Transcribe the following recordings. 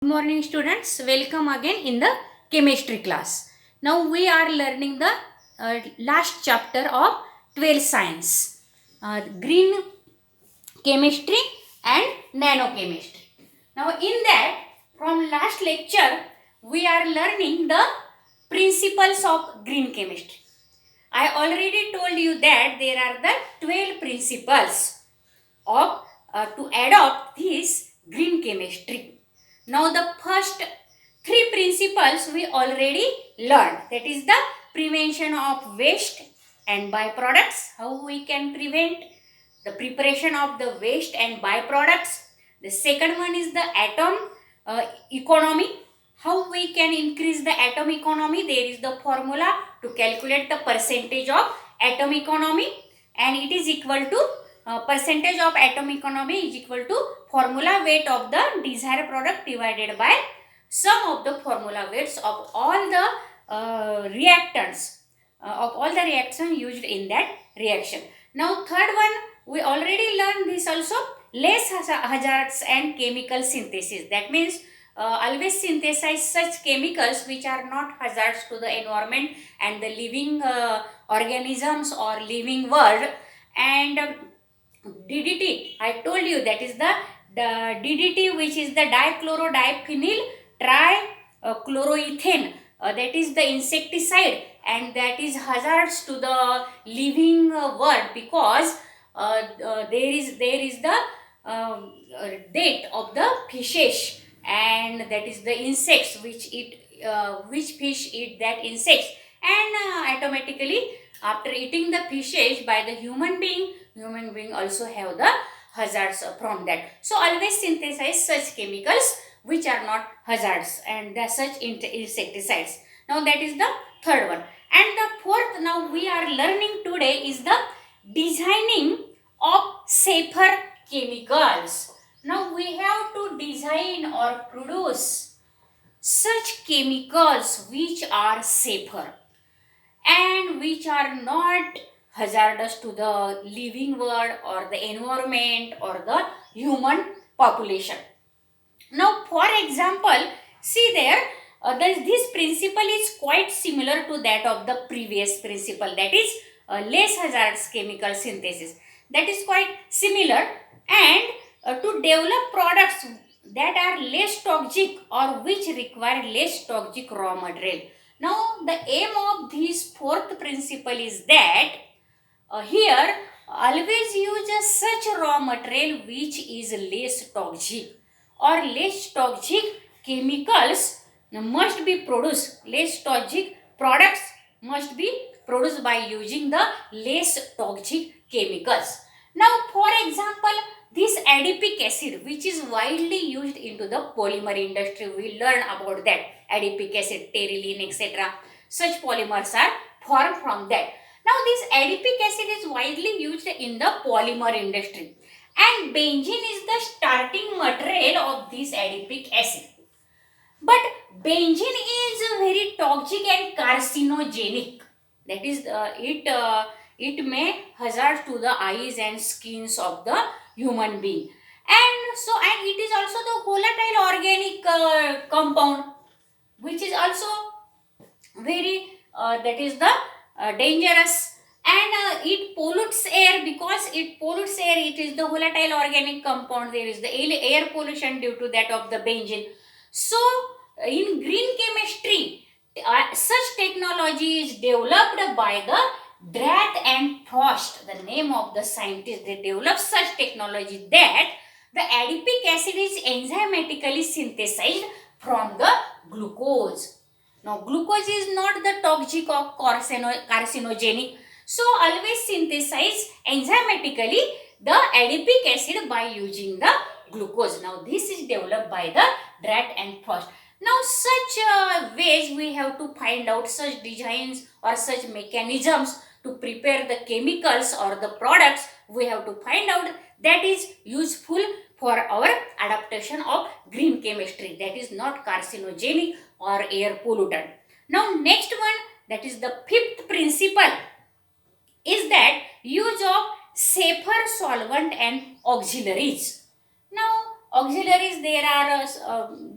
Good morning students, welcome again in the chemistry class. Now we are learning the last chapter of 12th science, green chemistry and nanochemistry. Now in that, from last lecture we are learning the principles of green chemistry. I already told you that there are the 12 principles of to adopt this green chemistry. Now the first three principles we already learned, that is the prevention of waste and byproducts, how we can prevent the preparation of the waste and byproducts. The second one is the atom economy, how we can increase the atom economy. There is the formula to calculate the percentage of atom economy, and it is equal to percentage of atom economy is equal to formula weight of the desired product divided by sum of the formula weights of all the reactants of all the reactions used in that reaction. Now third one, we already learned this also, less hazards and chemical synthesis. That means always synthesize such chemicals which are not hazards to the environment and the living organisms or living world. And DDT, I told you, that is the DDT, which is the dichlorodiphenyl trichloroethane. That is the insecticide, and that is hazardous to the living world, because there is the date of the fishes, and that is the insects which fish eat that insects, and automatically after eating the fishes by the human being also have the hazards from that. So always synthesize such chemicals which are not hazards, and the such insecticides. Now that is the third one. And the fourth now we are learning today is the designing of safer chemicals. Now we have to design or produce such chemicals which are safer and which are not hazardous to the living world or the environment or the human population. Now for example, see there, this principle is quite similar to that of the previous principle, that is less hazardous chemical synthesis. That is quite similar, and to develop products that are less toxic or which require less toxic raw material. Now the aim of this fourth principle is that here always use such raw material which is less toxic, or less toxic chemicals must be produced, less toxic products must be produced by using the less toxic chemicals. Now for example, this adipic acid which is widely used into the polymer industry, we learn about that adipic acid, terylene, etc. Such polymers are formed from that. Now this adipic acid is widely used in the polymer industry, and benzene is the starting material of this adipic acid. But benzene is very toxic and carcinogenic. That is, it may hazard to the eyes and skins of the human being. And it is also the volatile organic compound, which is also very that is the dangerous, and it pollutes air. Because it pollutes air, it is the volatile organic compound, there is the air pollution due to that of the benzene. So in green chemistry, such technology is developed by the Drath and Frost, the name of the scientists. They developed such technology that the adipic acid is enzymatically synthesized from the glucose. Now glucose is not the toxic or carcinogenic, so always synthesize enzymatically the adipic acid by using the glucose. Now this is developed by the Drath and Frost. Now such ways we have to find out, such designs or such mechanisms to prepare the chemicals or the products we have to find out, that is useful for our adaptation of green chemistry, that is not carcinogenic or air pollutant. Now next one, that is the fifth principle, is that use of safer solvent and auxiliaries. Now auxiliaries, there are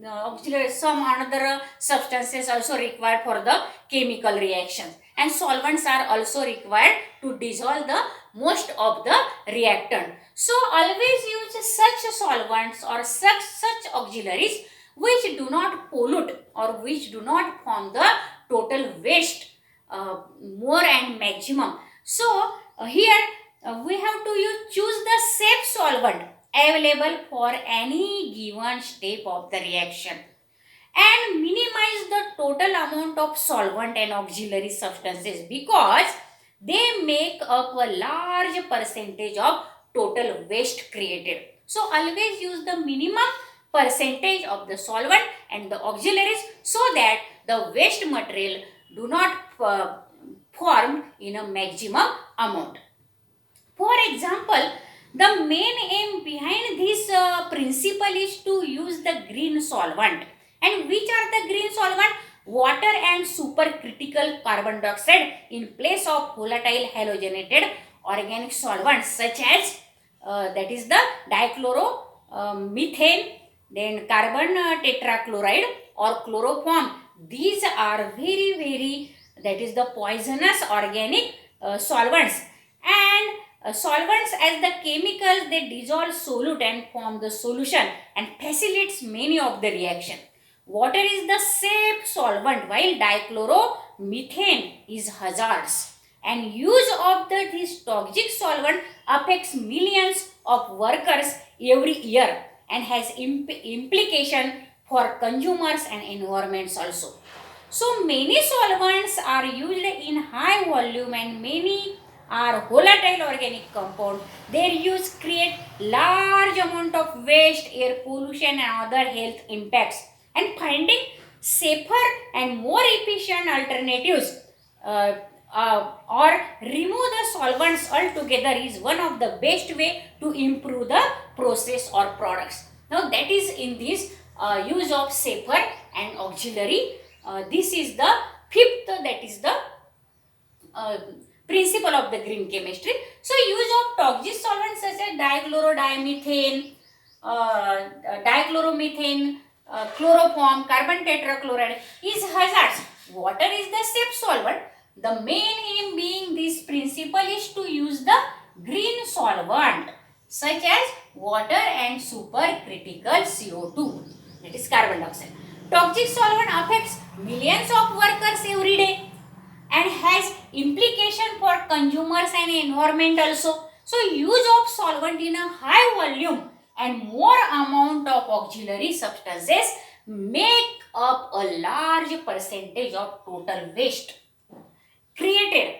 auxiliary, some another substances also required for the chemical reactions, and solvents are also required to dissolve the most of the reactant. So always use such solvents or such auxiliaries which do not pollute or which do not form the total waste more and maximum. So here we have to choose the safe solvent available for any given step of the reaction, and minimize the total amount of solvent and auxiliary substances because they make up a large percentage of total waste created. So always use the minimum percentage of the solvent and the auxiliaries so that the waste material do not form in a maximum amount. For example, the main aim behind this principle is to use the green solvent. And which are the green solvent? Water and supercritical carbon dioxide in place of volatile halogenated organic solvents such as that is the dichloromethane, then carbon tetrachloride or chloroform. These are very that is the poisonous organic solvents, and solvents as the chemicals they dissolve solute and form the solution and facilitates many of the reaction. Water is the safe solvent while dichloromethane is hazardous, and use of this toxic solvent affects millions of workers every year and has implication for consumers and environments also. So many solvents are used in high volume and many are volatile organic compound. Their use create large amount of waste, air pollution and other health impacts. And finding safer and more efficient alternatives or remove the solvents altogether is one of the best way to improve the process or products. Now that is in this use of safer and auxiliary. This is the fifth, that is the uh, principle of the green chemistry. So use of toxic solvents such as dichloromethane, chloroform, carbon tetrachloride is hazardous. Water is the safe solvent. The main aim being this principle is to use the green solvent such as water and supercritical CO2, that is carbon dioxide. Toxic solvent affects millions of workers every day and has implication for consumers and environment also. So use of solvent in a high volume and more amount of auxiliary substances make up a large percentage of total waste created,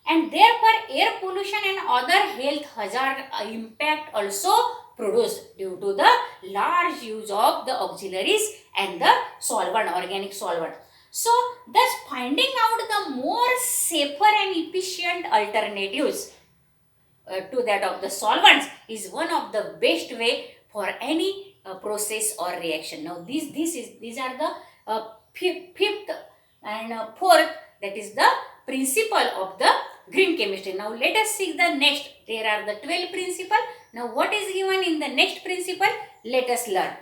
and therefore air pollution and other health hazard impact also produced due to the large use of the auxiliaries and the solvent, organic solvent. So thus finding out the more safer and efficient alternatives to that of the solvents is one of the best way for any process or reaction. Now these are the fifth and fourth, that is the principle of the green chemistry. Now let us see the next. There are the 12 principle. Now what is given in the next principle? Let us learn.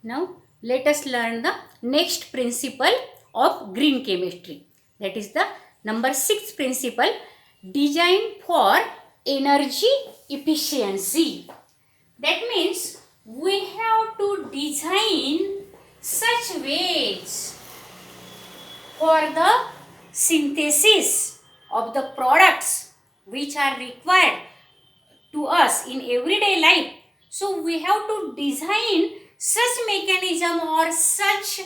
Now let us learn the next principle of green chemistry. That is the number 6 principle, design for energy efficiency. That means we have to design such ways for the synthesis of the products which are required to us in everyday life. So we have to design such mechanism or such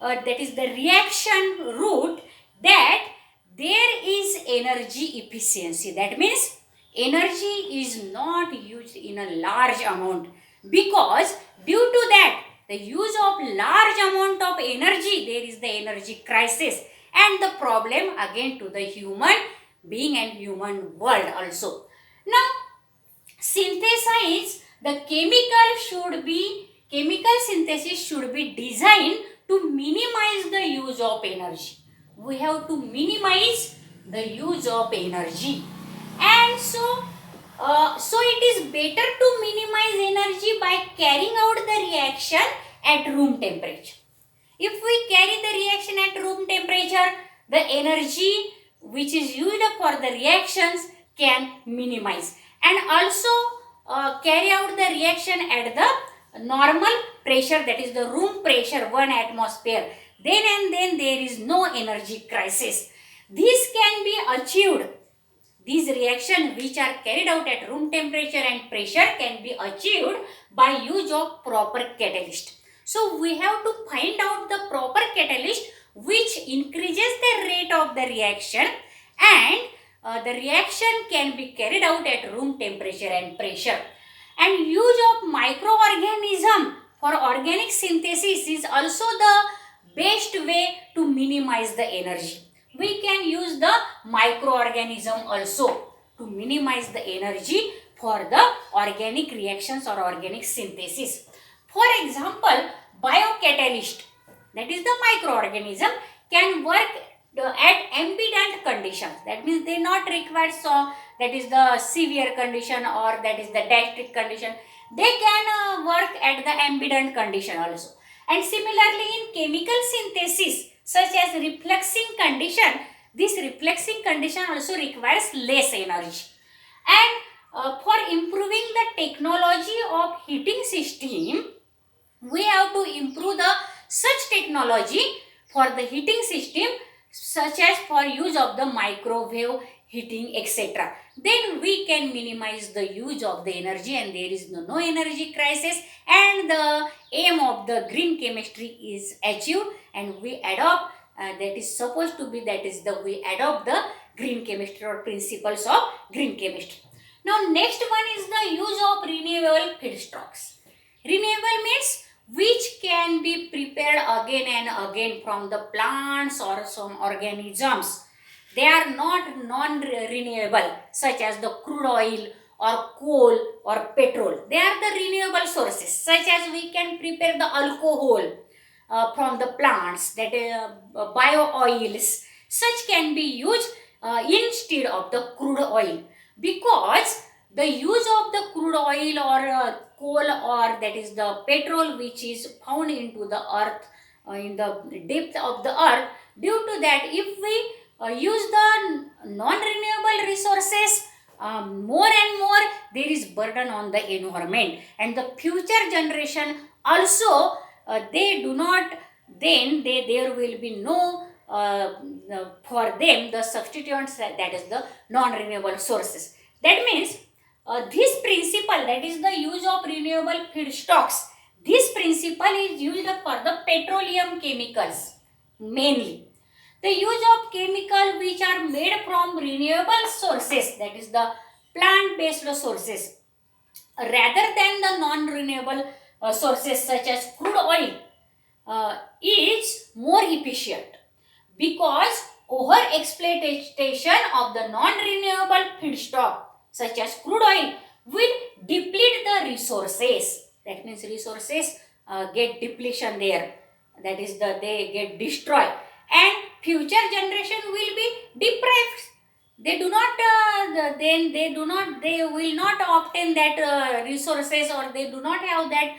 that is the reaction route that there is energy efficiency. That means energy is not used in a large amount, because due to that the use of large amount of energy, there is the energy crisis and the problem again to the human being and human world also. Now synthesize the chemical synthesis should be designed to minimize the use of energy. We have to minimize the use of energy, and And so it is better to minimize energy by carrying out the reaction at room temperature. If we carry the reaction at room temperature, the energy which is used for the reactions can minimize, and also carry out the reaction at the normal pressure, that is the room pressure, 1 atmosphere. Then and then there is no energy crisis. This can be achieved. These reactions which are carried out at room temperature and pressure can be achieved by use of proper catalyst. So we have to find out the proper catalyst which increases the rate of the reaction, and the reaction can be carried out at room temperature and pressure. And use of microorganism for organic synthesis is also the best way to minimize the energy. We can use the microorganism also to minimize the energy for the organic reactions or organic synthesis. For example, biocatalyst, that is the microorganism, can work at ambient conditions. That means they not require that is the severe condition or that is the gastric condition. They can work at the ambient condition also. And similarly in chemical synthesis such as refluxing condition, this refluxing condition also requires less energy. And for improving the technology of heating system, we have to improve the such technology for the heating system, such as for use of the microwave heating, etc. Then we can minimize the use of the energy, and there is no energy crisis, and the aim of the green chemistry is achieved, and we adopt that is supposed to be, that is the we adopt the green chemistry or principles of green chemistry. Now next one is the use of renewable feedstocks. Renewable means which can be prepared again and again from the plants or some organisms. They are not non-renewable, such as the crude oil or coal or petrol. They are the renewable sources, such as we can prepare the alcohol from the plants, that bio oils. Such can be used instead of the crude oil, because the use of the crude oil or coal or that is the petrol which is found into the earth, in the depth of the earth, due to that if we use the non-renewable resources more and more, there is burden on the environment, and the future generation also they do not, then there will be no for them the substituents, that is the non-renewable sources. That means this principle, that is the use of renewable feedstocks, this principle is used for the petroleum chemicals mainly. The use of chemical which are made from renewable sources, that is the plant-based sources, rather than the non-renewable sources such as crude oil, is more efficient, because over exploitation of the non-renewable feedstock such as crude oil will deplete the resources. That means resources get depletion there, that is they get destroyed, and future generation will be deprived. They do not they will not obtain that resources, or they do not have that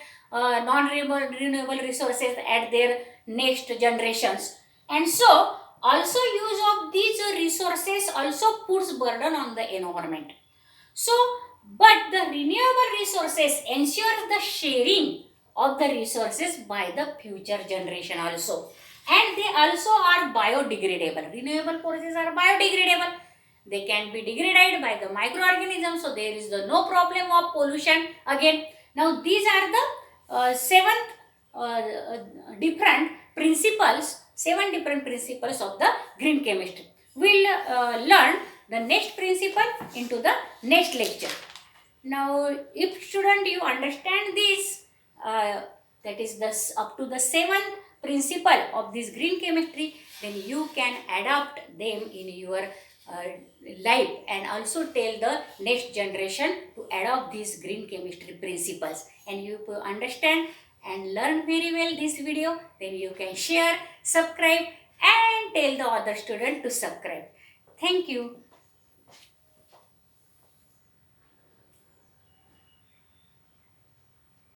non-renewable resources at their next generations. And so also use of these resources also puts burden on the environment. So but the renewable resources ensures the sharing of the resources by the future generation also, and they also are biodegradable. Renewable sources are biodegradable, they can be degraded by the microorganisms, so there is no problem of pollution again. Now these are the seven different principles of the green chemistry. We'll learn the next principle into the next lecture. Now if student you understand this, that is this up to the seventh principle of this green chemistry, then you can adopt them in your life, and also tell the next generation to adopt these green chemistry principles. And you understand and learn very well this video, then you can share, subscribe, and tell the other student to subscribe. Thank you.